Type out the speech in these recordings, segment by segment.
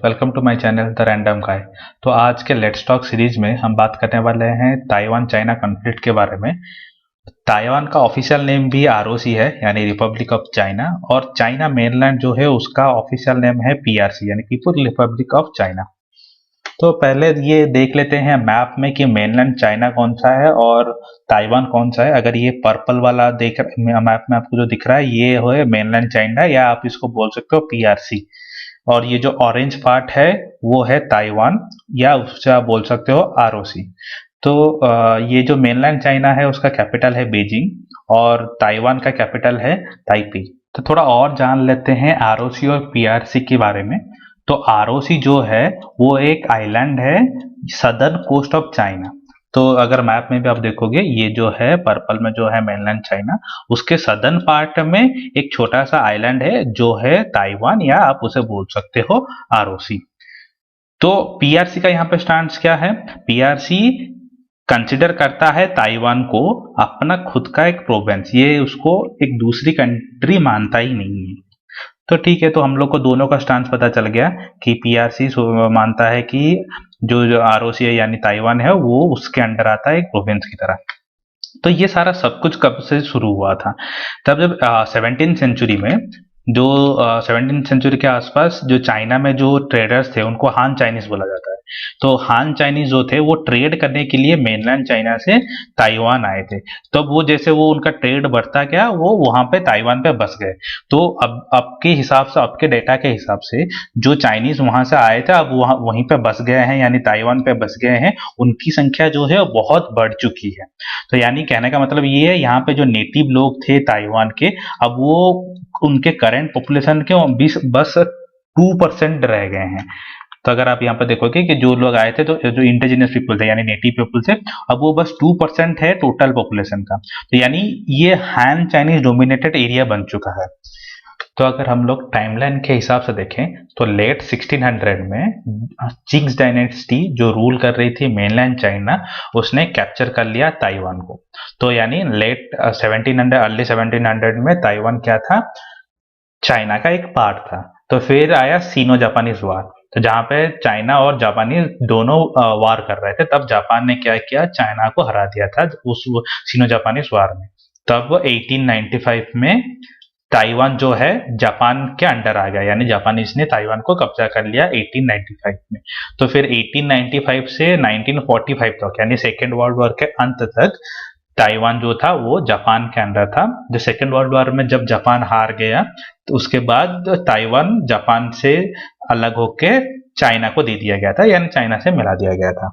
Welcome to my channel the random guy. तो आज के लेट्स टॉक सीरीज में हम बात करने वाले हैं ताइवान चाइना कॉन्फ्लिक्ट के बारे में। ताइवान का ऑफिशियल नेम भी आरओसी है, यानी रिपब्लिक ऑफ चाइना, और चाइना मेनलैंड जो है उसका ऑफिशियल नेम है पीआरसी, यानी पीपुल रिपब्लिक ऑफ चाइना। तो पहले ये देख लेते हैं मैप में कि मेनलैंड चाइना कौन सा है और ताइवान कौन सा है। अगर ये पर्पल वाला देख मैप में आपको जो दिख रहा है ये है मेनलैंड चाइना, या आप इसको बोल सकते हो पीआरसी। और ये जो ऑरेंज पार्ट है वो है ताइवान, या उससे आप बोल सकते हो आरओसी। तो ये जो मेनलैंड चाइना है उसका कैपिटल है बीजिंग और ताइवान का कैपिटल है ताइपी। तो थोड़ा और जान लेते हैं आरओसी और पीआरसी के बारे में। तो आरओसी जो है वो एक आइलैंड है सदर्न कोस्ट ऑफ चाइना। तो अगर मैप में भी आप देखोगे ये जो है पर्पल में जो है मेनलैंड चाइना, उसके सदर्न पार्ट में एक छोटा सा आइलैंड है जो है ताइवान, या आप उसे बोल सकते हो आरओसी। तो पीआरसी का यहाँ पे स्टैंड क्या है? पीआरसी कंसिडर करता है ताइवान को अपना खुद का एक प्रोविंस, ये उसको एक दूसरी कंट्री मानता ही नहीं है। तो ठीक है, तो हम लोग को दोनों का स्टांस पता चल गया कि पीआरसी मानता है कि जो आरओसी है यानी ताइवान है वो उसके अंडर आता है एक प्रोविंस की तरह। तो ये सारा सब कुछ कब से शुरू हुआ था? तब जब 17th सेंचुरी में, जो 17th सेंचुरी के आसपास जो चाइना में जो ट्रेडर्स थे उनको हान चाइनीज बोला जाता है। तो हान चाइनीज जो थे वो ट्रेड करने के लिए मेनलैंड चाइना से ताइवान आए थे। तो वो जैसे वो उनका ट्रेड बढ़ता गया वो वहां पे ताइवान पे बस गए। तो अब के हिसाब से, अब के डेटा के हिसाब से जो चाइनीज वहां से आए थे अब वहां वहीं पे बस गए हैं, यानी ताइवान पे बस गए हैं। उनकी संख्या जो है बहुत बढ़ चुकी है। तो यानी कहने का मतलब ये है यहाँ पे जो नेटिव लोग थे ताइवान के, अब वो उनके करंट पॉपुलेशन के बस 2% रह गए हैं। तो अगर आप यहाँ पर देखोगे कि जो लोग आए थे, तो जो इंडिजिनस पीपल थे यानी नेटिव पीपल थे, अब वो बस 2% है टोटल पॉपुलेशन का। तो यानी ये हान चाइनीज डोमिनेटेड एरिया बन चुका है। तो अगर हम लोग टाइमलाइन के हिसाब से देखें तो लेट 1600 में चिंग्स डायनेस्टी जो रूल कर रही थी मेनलैंड चाइना, उसने कैप्चर कर लिया ताइवान को। तो यानी लेट 1700 अर्ली 1700 में ताइवान क्या था? चाइना का एक पार्ट था। तो फिर आया सीनो जापानीज वार, तो जहां पे चाइना और जापानीज दोनों वार कर रहे थे। तब जापान ने क्या किया? चाइना को हरा दिया था उस सीनो जापानीज वार में। तब 1895 में ताइवान जो है जापान के अंडर आ गया, यानी जापानीज ने ताइवान को कब्जा कर लिया 1895 में। तो फिर 1895 से 1945 तक, यानी सेकेंड वर्ल्ड वॉर के अंत तक ताइवान जो था वो जापान के अंडर था। जो सेकेंड वर्ल्ड वॉर में जब जापान हार गया तो उसके बाद ताइवान जापान से अलग होके चाइना को दे दिया गया था, यानी चाइना से मिला दिया गया था।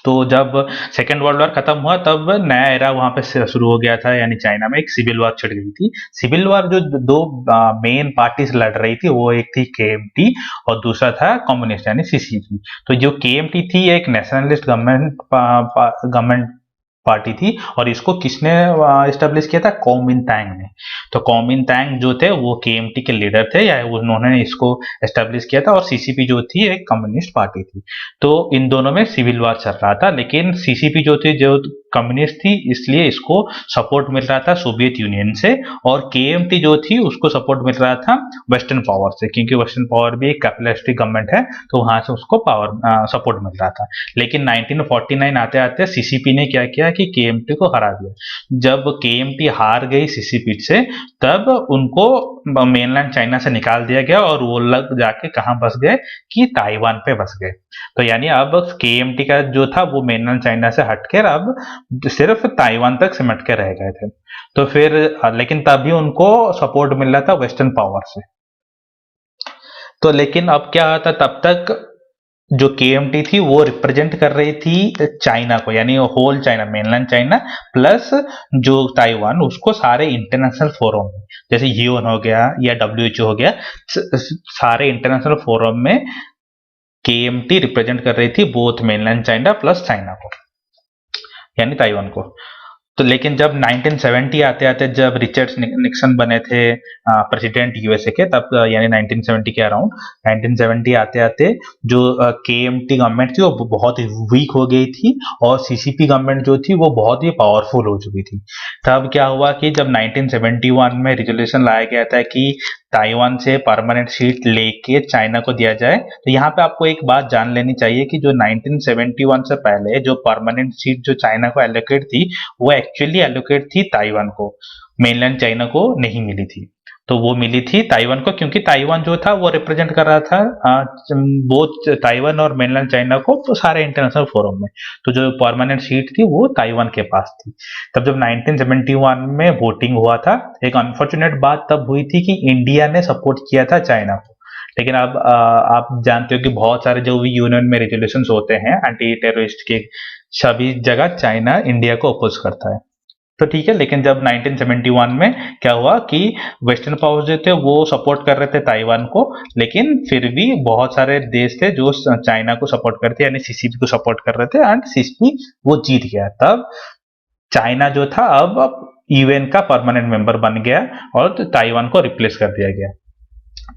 तो जब सेकेंड वर्ल्ड वॉर खत्म हुआ तब नया एरा वहां पे शुरू हो गया था, यानी चाइना में एक सिविल वॉर छिड़ गई थी। सिविल वॉर जो दो मेन पार्टीज लड़ रही थी वो एक थी केएमटी और दूसरा था कम्युनिस्ट यानी सीसीपी। तो जो केएमटी थी एक नेशनलिस्ट गवर्नमेंट पार्टी थी, और इसको किसने एस्टेब्लिश किया था? कोमिनतांग ने। तो कोमिनतांग जो थे वो केएमटी के लीडर थे, या उन्होंने इसको एस्टेब्लिश किया था, और सीसीपी जो थी एक कम्युनिस्ट पार्टी थी। तो इन दोनों में सिविल वॉर चल रहा था, लेकिन सीसीपी जो थी जो कम्युनिस्ट थी इसलिए इसको सपोर्ट मिल रहा था सोवियत यूनियन से, और केएमटी जो थी उसको सपोर्ट मिल रहा था वेस्टर्न पावर से, क्योंकि वेस्टर्न पावर भी एक कैपिटलिस्टिक गवर्नमेंट है, तो वहां से उसको पावर सपोर्ट मिल रहा था। लेकिन 1949 आते आते सीसीपी ने क्या किया कि केएमटी को हरा दिया। जब केएमटी हार गई सीसीपी से तब उनको मेनलैंड चाइना से निकाल दिया गया, और वो लोग जाके कहाँ बस गए? कि ताइवान पे बस गए। तो यानी अब केएमटी का जो था वो मेनलैंड चाइना से हटकर अब सिर्फ ताइवान तक सिमट के रह गए थे। तो फिर लेकिन तभी उनको सपोर्ट मिल रहा था वेस्टर्न पावर से। तो लेकिन अब क्या होता, तब तक जो केएमटी थी वो रिप्रेजेंट कर रही थी चाइना को, यानी whole China, mainland China plus जो ताइवान, उसको सारे इंटरनेशनल फोरम में, जैसे यूएन हो गया या डब्ल्यूएचओ हो गया, सारे इंटरनेशनल फोरम में केएमटी रिप्रेजेंट कर रही थी both mainland China plus China को, यानी ताइवान को। तो लेकिन जब 1970 आते आते जब रिचर्ड निक्सन बने थे प्रेसिडेंट यूएसए के, तब यानी 1970 के अराउंड 1970 आते आते जो केएमटी गवर्नमेंट थी वो बहुत ही वीक हो गई थी, और सीसीपी गवर्नमेंट जो थी वो बहुत ही पावरफुल हो चुकी थी। तब क्या हुआ कि जब 1971 में रिजोल्यूशन लाया गया था कि ताइवान से परमानेंट सीट लेके चाइना को दिया जाए। तो यहाँ पे आपको एक बात जान लेनी चाहिए कि जो 1971 से पहले जो परमानेंट सीट जो चाइना को एलोकेट थी, वो एक्चुअली एलोकेट थी ताइवान को, मेनलैंड चाइना को नहीं मिली थी। तो वो मिली थी ताइवान को, क्योंकि ताइवान जो था वो रिप्रेजेंट कर रहा था बोथ ताइवान और मेनलैंड चाइना को तो सारे इंटरनेशनल फोरम में। तो जो परमानेंट सीट थी वो ताइवान के पास थी। तब जब 1971 में वोटिंग हुआ था, एक अनफॉर्चुनेट बात तब हुई थी कि इंडिया ने सपोर्ट किया था चाइना को। लेकिन अब आप जानते हो कि बहुत सारे जो भी यूएन में रेजोल्यूशंस होते हैं एंटी टेररिस्ट के, सभी जगह चाइना इंडिया को अपोज करता है। तो ठीक है, लेकिन जब 1971 में क्या हुआ कि वेस्टर्न पावर्स जो थे वो सपोर्ट कर रहे थे ताइवान को, लेकिन फिर भी बहुत सारे देश थे जो चाइना को सपोर्ट करते, यानी सीसीपी को सपोर्ट कर रहे थे, एंड सीसीपी वो जीत गया। तब चाइना जो था अब यूएन का परमानेंट मेंबर बन गया और ताइवान को रिप्लेस कर दिया गया।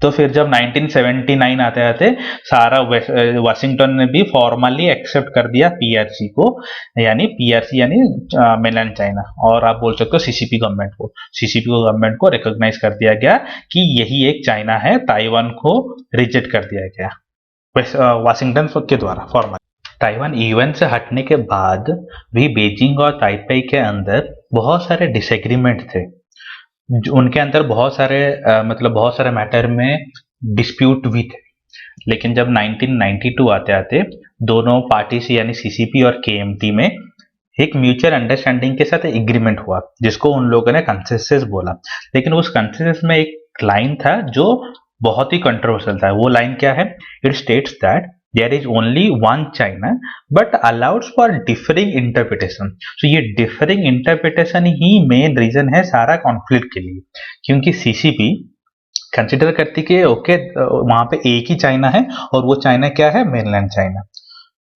तो फिर जब 1979 आते आते सारा वाशिंगटन ने भी फॉर्मली एक्सेप्ट कर दिया पीआरसी को, यानी पीआरसी यानी मेनलैंड चाइना, और आप बोल सकते हो सीसीपी गवर्नमेंट को रिकॉग्नाइज कर दिया गया कि यही एक चाइना है। ताइवान को रिजेक्ट कर दिया गया वाशिंगटन के द्वारा फॉर्मली। ताइवान यूएन से हटने के बाद भी बीजिंग और ताइपेई के अंदर बहुत सारे डिसएग्रीमेंट थे। उनके अंदर बहुत सारे मैटर में डिस्प्यूट भी थे। लेकिन जब 1992 आते आते दोनों पार्टी से यानी सीसीपी और केएमटी में एक म्यूचुअल अंडरस्टैंडिंग के साथ एग्रीमेंट हुआ, जिसको उन लोगों ने कंसेंसस बोला। लेकिन उस कंसेंसस में एक लाइन था जो बहुत ही कंट्रोवर्शियल था। वो लाइन क्या है? It states that there is only one China but allows for differing interpretation। तो ये differing interpretation ही मेन रीजन है सारा कॉन्फ्लिक्ट के लिए, क्योंकि सीसीपी कंसिडर करती कि ओके वहां पे एक ही चाइना है और वो चाइना क्या है? मेनलैंड चाइना,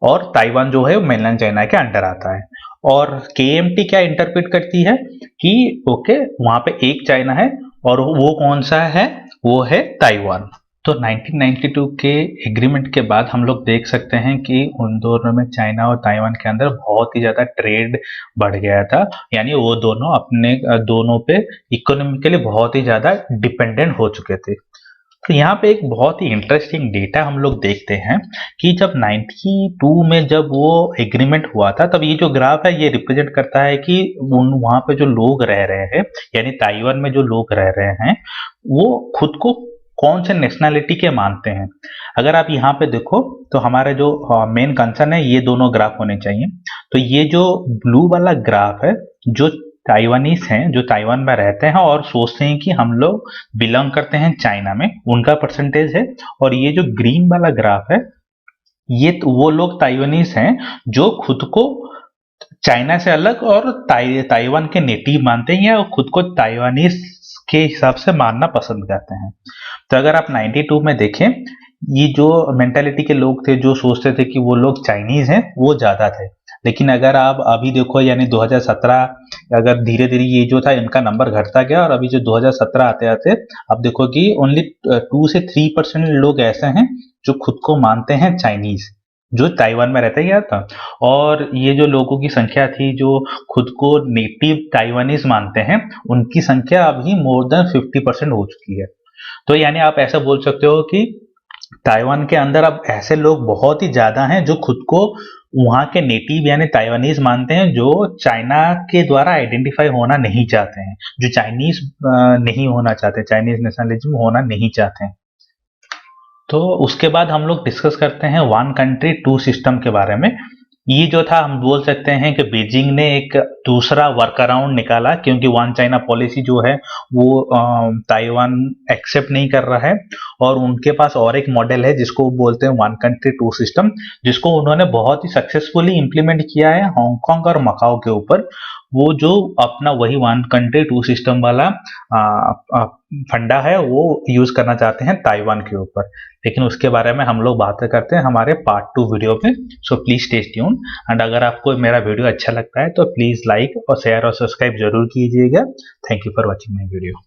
और ताइवान जो है वो मेनलैंड चाइना के अंडर आता है। और केएमटी क्या इंटरप्रेट करती है कि ओके वहां पे एक चाइना है और वो कौन सा है? वो है ताइवान। तो 1992 के एग्रीमेंट के बाद हम लोग देख सकते हैं कि उन दोनों में, चाइना और ताइवान के अंदर बहुत ही ज़्यादा ट्रेड बढ़ गया था, यानी वो दोनों पे इकोनॉमिकली बहुत ही ज़्यादा डिपेंडेंट हो चुके थे। तो यहाँ पे एक बहुत ही इंटरेस्टिंग डेटा हम लोग देखते हैं कि जब 92 में जब वो एग्रीमेंट हुआ था, तब ये जो ग्राफ है ये रिप्रेजेंट करता है कि वहाँ पे जो लोग रह रहे हैं, यानी ताइवान में जो लोग रह रहे हैं, वो खुद को कौन से नेशनैलिटी के मानते हैं। अगर आप यहाँ पे देखो तो हमारे जो मेन कंसर्न है ये दोनों ग्राफ होने चाहिए। तो ये जो ब्लू वाला ग्राफ है, जो ताइवानीज हैं जो ताइवान में रहते हैं और सोचते हैं कि हम लोग बिलोंग करते हैं चाइना में, उनका परसेंटेज है। और ये जो ग्रीन वाला ग्राफ है ये वो लोग ताइवानीज हैं जो खुद को चाइना से अलग और ताइवान के नेटिव मानते हैं, या खुद को ताइवानीज के हिसाब से मानना पसंद करते हैं। तो अगर आप 92 में देखें, ये जो मेंटालिटी के लोग थे जो सोचते थे कि वो लोग चाइनीज हैं, वो ज्यादा थे। लेकिन अगर आप अभी देखो, यानी 2017, अगर धीरे धीरे ये जो था इनका नंबर घटता गया, और अभी जो 2017 आते आते आप देखो कि ओनली 2 से 3% लोग ऐसे हैं जो खुद को मानते हैं चाइनीज, जो ताइवान में रहते हैं था। और ये जो लोगों की संख्या थी जो खुद को नेटिव ताइवानीज मानते हैं, उनकी संख्या अभी मोर देन 50% हो चुकी है। तो यानी आप ऐसा बोल सकते हो कि ताइवान के अंदर अब ऐसे लोग बहुत ही ज्यादा हैं जो खुद को वहां के नेटिव यानी ताइवानीज मानते हैं, जो चाइना के द्वारा आइडेंटिफाई होना नहीं चाहते हैं, जो चाइनीज नहीं होना चाहते, चाइनीज नेशनलिज्म होना नहीं चाहते हैं। तो उसके बाद हम लोग डिस्कस करते हैं वन कंट्री टू सिस्टम के बारे में। ये जो था हम बोल सकते हैं कि बीजिंग ने एक दूसरा वर्क अराउंड निकाला, क्योंकि वन चाइना पॉलिसी जो है वो ताइवान एक्सेप्ट नहीं कर रहा है, और उनके पास और एक मॉडल है जिसको बोलते हैं वन कंट्री टू सिस्टम, जिसको उन्होंने बहुत ही सक्सेसफुली इंप्लीमेंट किया है हांगकांग और मकाओ के ऊपर। वो जो अपना वही वन कंट्री टू सिस्टम वाला फंडा है वो यूज करना चाहते हैं ताइवान के ऊपर। लेकिन उसके बारे में हम लोग बातें करते हैं हमारे पार्ट 2 वीडियो में। So please stay tune, and अगर आपको मेरा वीडियो अच्छा लगता है तो प्लीज लाइक और शेयर और सब्सक्राइब जरूर कीजिएगा। Thank you for watching my video.